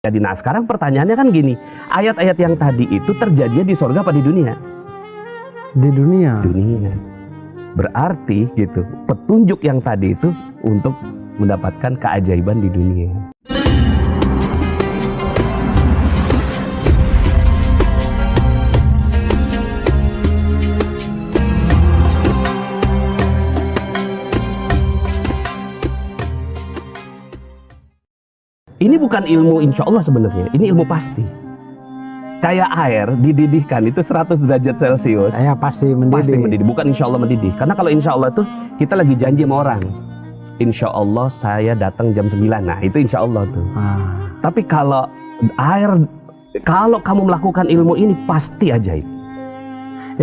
Jadi nah sekarang pertanyaannya kan gini, ayat-ayat yang tadi itu terjadinya di sorga apa di dunia? Di dunia. Dunia. Berarti gitu, petunjuk yang tadi itu untuk mendapatkan keajaiban di dunia. Ini bukan ilmu insya Allah sebenarnya, ini ilmu pasti. Kayak air dididihkan itu 100 derajat Celcius. Ya pasti mendidih. Pasti mendidih, bukan insya Allah mendidih. Karena kalau insya Allah tuh kita lagi janji sama orang. Insya Allah saya datang jam 9. Nah itu insya Allah tuh. Tapi kalau air, kalau kamu melakukan ilmu ini pasti ajaib.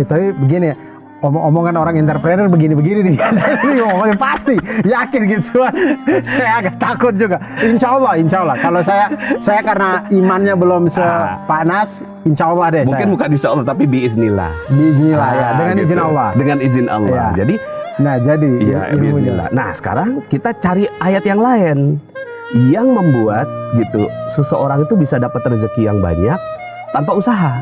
Ya, tapi begini ya, omongan orang entrepreneur begini-begini nih. Ini ngomongnya pasti, yakin gitu. Saya agak takut juga. Insya Allah. Kalau saya karena imannya belum sepanas, insya Allah deh. Mungkin bukan insya Allah, tapi biiznillah. Biiznillah ya, dengan gitu. izin Allah. Dengan izin Allah. Ya. Jadi, iya, biiznillah. Nah, sekarang kita cari ayat yang lain yang membuat gitu seseorang itu bisa dapat rezeki yang banyak tanpa usaha.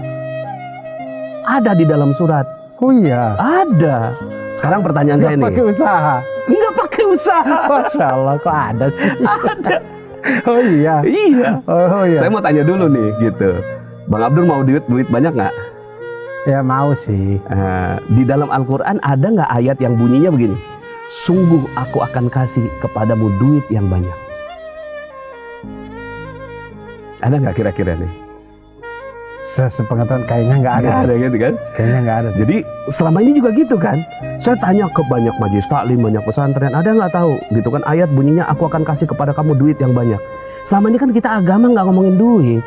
Ada di dalam surat. Oh iya. Ada. Sekarang pertanyaan saya nih. Nggak pakai usaha. Nggak pakai usaha. Masya Allah, kok ada sih? Ada. Oh iya. Iya. Oh iya. Saya mau tanya dulu nih, gitu. Bang Abdul mau duit banyak nggak? Ya mau sih. Di dalam Al-Quran ada nggak ayat yang bunyinya begini? Sungguh aku akan kasih kepadamu duit yang banyak. Ada nggak kira-kira nih? Sepengetahuan kayaknya nggak ada. Nggak ada gitu kan? Kayaknya nggak ada. Jadi selama ini juga gitu kan? Saya tanya ke banyak majelis taklim, banyak pesantren, ada nggak tahu gitu kan ayat bunyinya aku akan kasih kepada kamu duit yang banyak. Selama ini kan kita agama nggak ngomongin duit.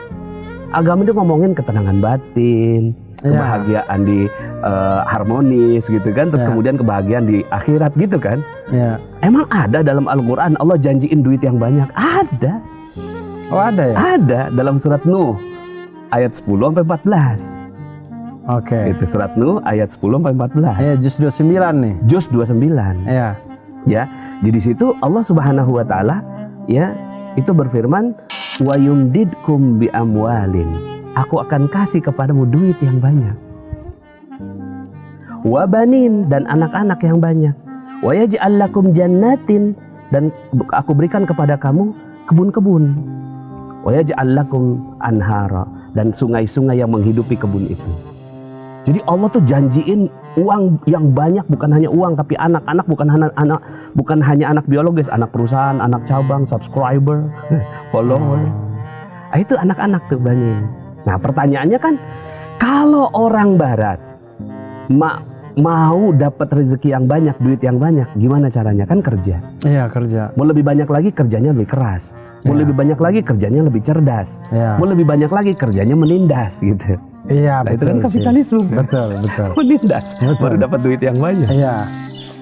Agama itu ngomongin ketenangan batin, kebahagiaan di harmonis gitu kan, terus kemudian kebahagiaan di akhirat gitu kan. Emang ada dalam Al-Quran Allah janjiin duit yang banyak? Ada. Oh ada ya? Ada dalam surat Nuh ayat 10-14. Oke. Itu surat Nuh ayat 10-14. Ya juz 29 nih. Juz 29. Iya. Ya. Jadi situ Allah Subhanahu wa taala ya itu berfirman wa yumdidkum bi amwalin. Aku akan kasih kepadamu duit yang banyak. Wa banin dan anak-anak yang banyak. Wa yaj'al lakum jannatin dan aku berikan kepada kamu kebun-kebun. Wa yaj'al lakum anhara dan sungai-sungai yang menghidupi kebun itu. Jadi Allah tuh janjiin uang yang banyak, bukan hanya uang tapi anak-anak, bukan hanya anak biologis, anak perusahaan, anak cabang, subscriber, follower. Nah, itu anak-anak tuh banyak. Nah, pertanyaannya kan kalau orang barat mau dapat rezeki yang banyak, duit yang banyak, gimana caranya? Kan kerja. Iya, kerja. Mau lebih banyak lagi kerjanya lebih keras. Mau lebih banyak lagi kerjanya lebih cerdas. Mau lebih banyak lagi kerjanya menindas gitu. Iya, nah, itu kan kapitalisme. Betul. Menindas, baru dapat duit yang banyak. Iya.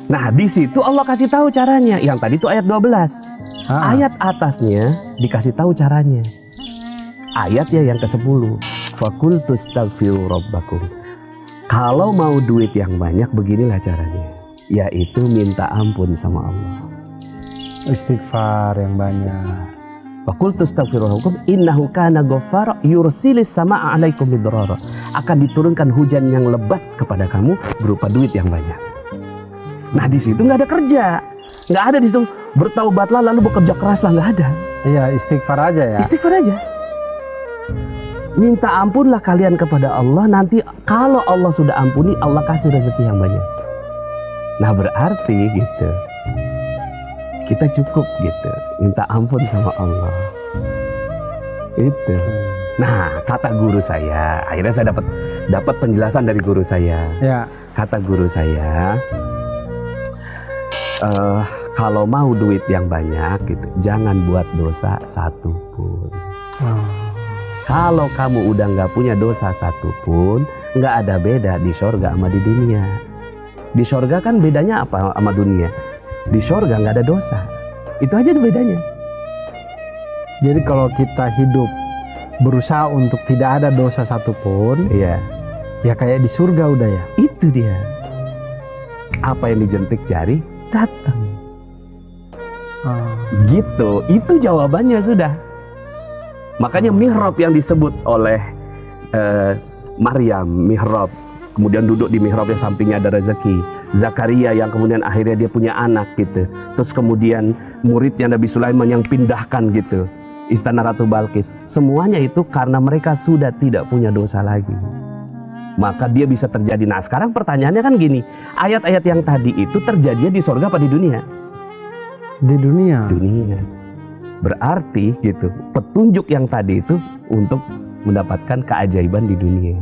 Nah, di situ Allah kasih tahu caranya. Yang tadi itu ayat 12. Ayat atasnya dikasih tahu caranya. Ayatnya yang ke-10. Fakultu astaghfiru rabbakum. Kalau mau duit yang banyak beginilah caranya. Yaitu minta ampun sama Allah. Istighfar yang banyak. Fakultu astaghfirullahaladzim innahu kana ghaffara yursilis samaa'a 'alaikum bidrara. Akan diturunkan hujan yang lebat kepada kamu berupa duit yang banyak. Nah, di situ nggak ada kerja. Nggak ada di situ bertaubatlah lalu bekerja keraslah, nggak ada. Iya, istighfar aja ya. Istighfar aja. Minta ampunlah kalian kepada Allah, nanti kalau Allah sudah ampuni, Allah kasih rezeki yang banyak. Nah, berarti gitu. Kita cukup gitu, minta ampun sama Allah. Itu. Nah, kata guru saya, akhirnya saya dapat penjelasan dari guru saya. Ya. Kata guru saya, kalau mau duit yang banyak gitu, jangan buat dosa satupun. Kalau kamu udah nggak punya dosa satupun, nggak ada beda di sorga sama di dunia. Di sorga kan bedanya apa sama dunia? Di sorga nggak ada dosa. Itu aja bedanya. Jadi kalau kita hidup berusaha untuk tidak ada dosa satupun, ya kayak di surga udah ya. Itu dia. Apa yang dijentik jari datang. Gitu. Itu jawabannya sudah. Makanya mihrab yang disebut oleh Maryam, mihrab, kemudian duduk di mihrab yang sampingnya ada rezeki. Zakaria yang kemudian akhirnya dia punya anak gitu. Terus kemudian muridnya Nabi Sulaiman yang pindahkan gitu istana Ratu Balkis. Semuanya itu karena mereka sudah tidak punya dosa lagi. Maka dia bisa terjadi. Nah sekarang pertanyaannya kan gini, ayat-ayat yang tadi itu terjadinya di sorga apa di dunia? Di dunia. Dunia. Berarti gitu, petunjuk yang tadi itu untuk mendapatkan keajaiban di dunia.